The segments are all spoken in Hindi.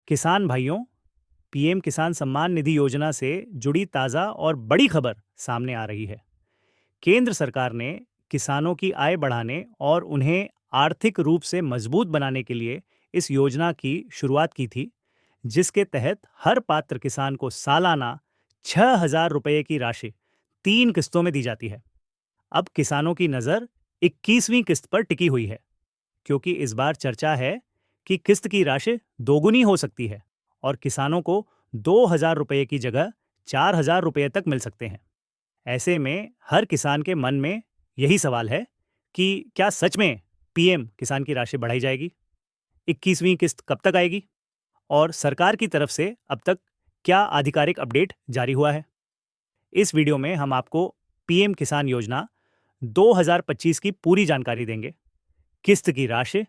किसान भाइयों, पीएम किसान सम्मान निधि योजना से जुड़ी ताज़ा और बड़ी खबर सामने आ रही है। केंद्र सरकार ने किसानों की आय बढ़ाने और उन्हें आर्थिक रूप से मजबूत बनाने के लिए इस योजना की शुरुआत की थी, जिसके तहत हर पात्र किसान को सालाना 6,000 रुपये की राशि 3 किस्तों में दी जाती है। अब किसानों की नज़र 21वीं किस्त पर टिकी हुई है, क्योंकि इस बार चर्चा है कि किस्त की राशि दोगुनी हो सकती है और किसानों को 2,000 रुपये की जगह 4,000 रुपये तक मिल सकते हैं। ऐसे में हर किसान के मन में यही सवाल है कि क्या सच में पीएम किसान की राशि बढ़ाई जाएगी? 21वीं किस्त कब तक आएगी? और सरकार की तरफ से अब तक क्या आधिकारिक अपडेट जारी हुआ है? इस वीडियो में हम आपको पीएम किसान योजना 2025 की पूरी जानकारी देंगे। किस्त की राशि,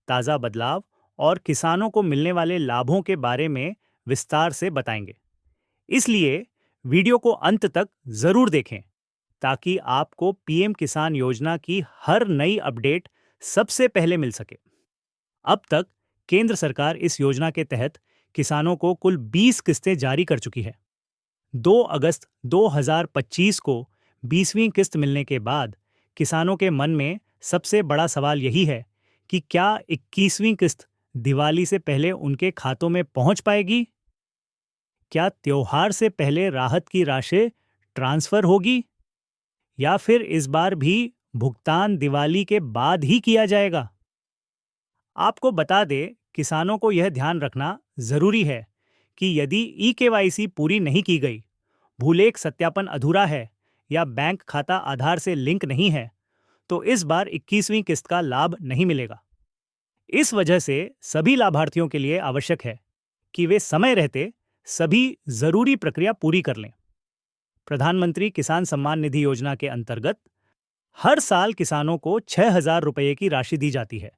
ताज़ा बदलाव और किसानों को मिलने वाले लाभों के बारे में विस्तार से बताएंगे। इसलिए वीडियो को अंत तक जरूर देखें ताकि आपको पीएम किसान योजना की हर नई अपडेट सबसे पहले मिल सके। अब तक केंद्र सरकार इस योजना के तहत किसानों को कुल 20 किस्तें जारी कर चुकी है। 2 अगस्त 2025 को 20वीं किस्त मिलने के बाद किसानों के मन में सबसे बड़ा सवाल यही है कि क्या 21वीं किस्त दिवाली से पहले उनके खातों में पहुंच पाएगी? क्या त्योहार से पहले राहत की राशि ट्रांसफर होगी या फिर इस बार भी भुगतान दिवाली के बाद ही किया जाएगा? आपको बता दें, किसानों को यह ध्यान रखना जरूरी है कि यदि ई-केवाईसी पूरी नहीं की गई, भूलेख सत्यापन अधूरा है या बैंक खाता आधार से लिंक नहीं है, तो इस बार 21वीं किस्त का लाभ नहीं मिलेगा। इस वजह से सभी लाभार्थियों के लिए आवश्यक है कि वे समय रहते सभी जरूरी प्रक्रिया पूरी कर लें। प्रधानमंत्री किसान सम्मान निधि योजना के अंतर्गत हर साल किसानों को 6,000 रुपये की राशि दी जाती है,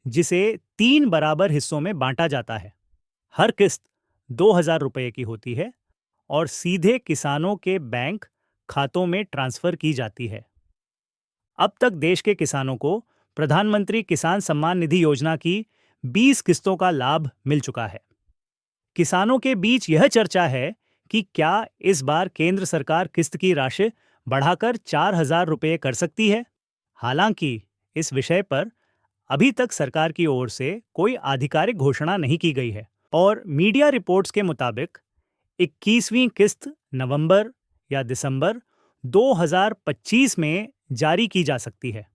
जिसे 3 बराबर हिस्सों में बांटा जाता है। हर किस्त 2,000 रुपये की होती है और सीधे किसानों के बैंक खातों में ट्रांसफर की जाती है। अब तक देश के किसानों को प्रधानमंत्री किसान सम्मान निधि योजना की 20 किस्तों का लाभ मिल चुका है। किसानों के बीच यह चर्चा है कि क्या इस बार केंद्र सरकार किस्त की राशि बढ़ाकर 4,000 रुपये कर सकती है। हालांकि इस विषय पर अभी तक सरकार की ओर से कोई आधिकारिक घोषणा नहीं की गई है और मीडिया रिपोर्ट्स के मुताबिक 21वीं किस्त नवंबर या दिसंबर 2025 में जारी की जा सकती है।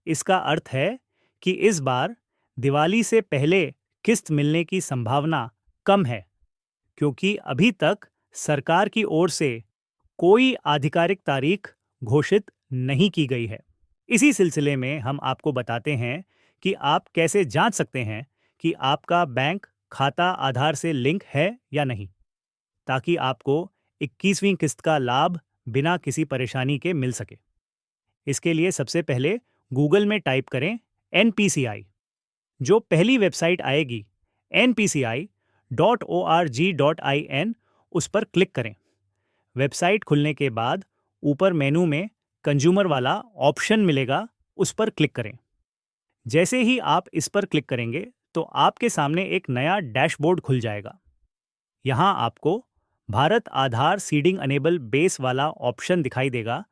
इसका अर्थ है कि इस बार दिवाली से पहले किस्त मिलने की संभावना कम है, क्योंकि अभी तक सरकार की ओर से कोई आधिकारिक तारीख घोषित नहीं की गई है। इसी सिलसिले में हम आपको बताते हैं कि आप कैसे जांच सकते हैं कि आपका बैंक खाता आधार से लिंक है या नहीं, ताकि आपको 21वीं किस्त का लाभ बिना किसी परेशानी के मिल सके। इसके लिए सबसे पहले गूगल में टाइप करें NPCI। जो पहली वेबसाइट आएगी npci.org.in, उस पर क्लिक करें। वेबसाइट खुलने के बाद ऊपर मेनू में कंज्यूमर वाला ऑप्शन मिलेगा, उस पर क्लिक करें। जैसे ही आप इस पर क्लिक करेंगे तो आपके सामने एक नया डैशबोर्ड खुल जाएगा। यहाँ आपको भारत आधार सीडिंग अनेबल बेस वाला ऑप्शन दिखाई देगा।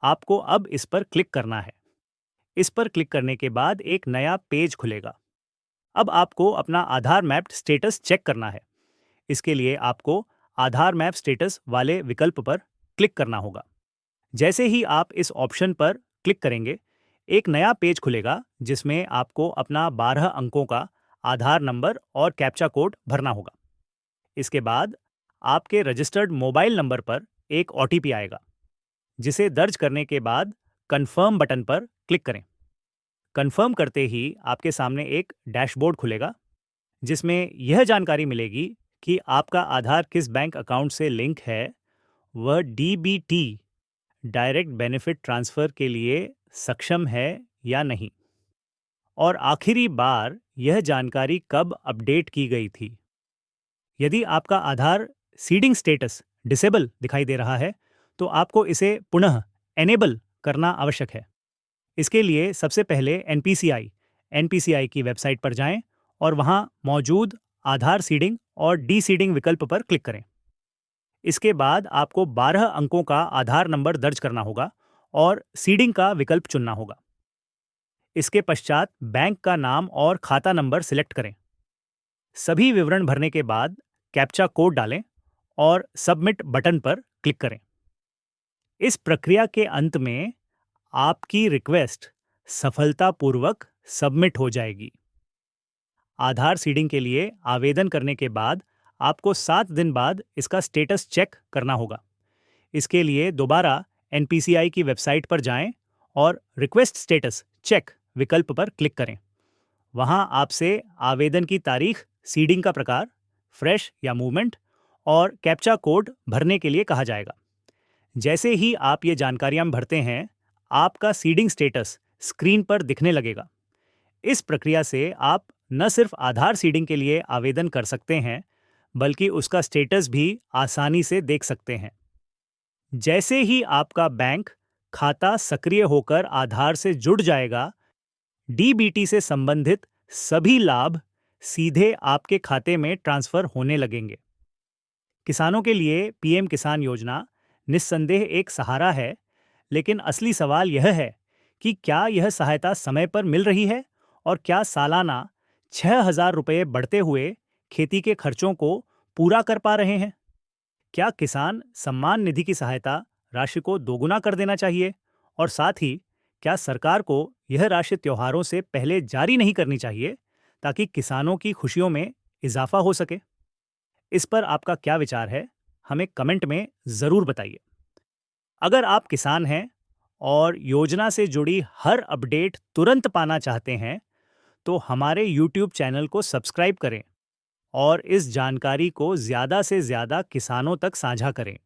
आपको अब इस पर क्लिक करना है। इस पर क्लिक करने के बाद एक नया पेज खुलेगा। अब आपको अपना आधार मैप्ड स्टेटस चेक करना है। इसके लिए आपको आधार मैप स्टेटस वाले विकल्प पर क्लिक करना होगा। जैसे ही आप इस ऑप्शन पर क्लिक करेंगे, एक नया पेज खुलेगा जिसमें आपको अपना 12 अंकों का आधार नंबर और कैप्चा कोड भरना होगा। इसके बाद आपके रजिस्टर्ड मोबाइल नंबर पर एक OTP आएगा, जिसे दर्ज करने के बाद कन्फर्म बटन पर क्लिक करें। कन्फर्म करते ही आपके सामने एक डैशबोर्ड खुलेगा, जिसमें यह जानकारी मिलेगी कि आपका आधार किस बैंक अकाउंट से लिंक है, वह DBT डायरेक्ट बेनिफिट ट्रांसफ़र के लिए सक्षम है या नहीं, और आखिरी बार यह जानकारी कब अपडेट की गई थी। यदि आपका आधार सीडिंग स्टेटस डिसेबल दिखाई दे रहा है, तो आपको इसे पुनः एनेबल करना आवश्यक है। इसके लिए सबसे पहले NPCI की वेबसाइट पर जाएं और वहां मौजूद आधार सीडिंग और डी सीडिंग विकल्प पर क्लिक करें। इसके बाद आपको 12 अंकों का आधार नंबर दर्ज करना होगा और सीडिंग का विकल्प चुनना होगा। इसके पश्चात बैंक का नाम और खाता नंबर सिलेक्ट करें। सभी विवरण भरने के बाद कैप्चा कोड डालें और सबमिट बटन पर क्लिक करें। इस प्रक्रिया के अंत में आपकी रिक्वेस्ट सफलतापूर्वक सबमिट हो जाएगी। आधार सीडिंग के लिए आवेदन करने के बाद आपको 7 दिन बाद इसका स्टेटस चेक करना होगा। इसके लिए दोबारा एनपीसीआई की वेबसाइट पर जाएं और रिक्वेस्ट स्टेटस चेक विकल्प पर क्लिक करें। वहां आपसे आवेदन की तारीख, सीडिंग का प्रकार, फ्रेश या मूवमेंट और कैप्चा कोड भरने के लिए कहा जाएगा। जैसे ही आप ये जानकारियां भरते हैं, आपका सीडिंग स्टेटस स्क्रीन पर दिखने लगेगा। इस प्रक्रिया से आप न सिर्फ आधार सीडिंग के लिए आवेदन कर सकते हैं, बल्कि उसका स्टेटस भी आसानी से देख सकते हैं। जैसे ही आपका बैंक खाता सक्रिय होकर आधार से जुड़ जाएगा, डीबीटी से संबंधित सभी लाभ सीधे आपके खाते में ट्रांसफर होने लगेंगे। किसानों के लिए पीएम किसान योजना निस्संदेह एक सहारा है, लेकिन असली सवाल यह है कि क्या यह सहायता समय पर मिल रही है और क्या सालाना 6,000 रुपये बढ़ते हुए खेती के खर्चों को पूरा कर पा रहे हैं? क्या किसान सम्मान निधि की सहायता राशि को दोगुना कर देना चाहिए? और साथ ही क्या सरकार को यह राशि त्योहारों से पहले जारी नहीं करनी चाहिए ताकि किसानों की खुशियों में इजाफा हो सके? इस पर आपका क्या विचार है? हमें कमेंट में ज़रूर बताइए। अगर आप किसान हैं और योजना से जुड़ी हर अपडेट तुरंत पाना चाहते हैं, तो हमारे YouTube चैनल को सब्सक्राइब करें और इस जानकारी को ज़्यादा से ज़्यादा किसानों तक साझा करें।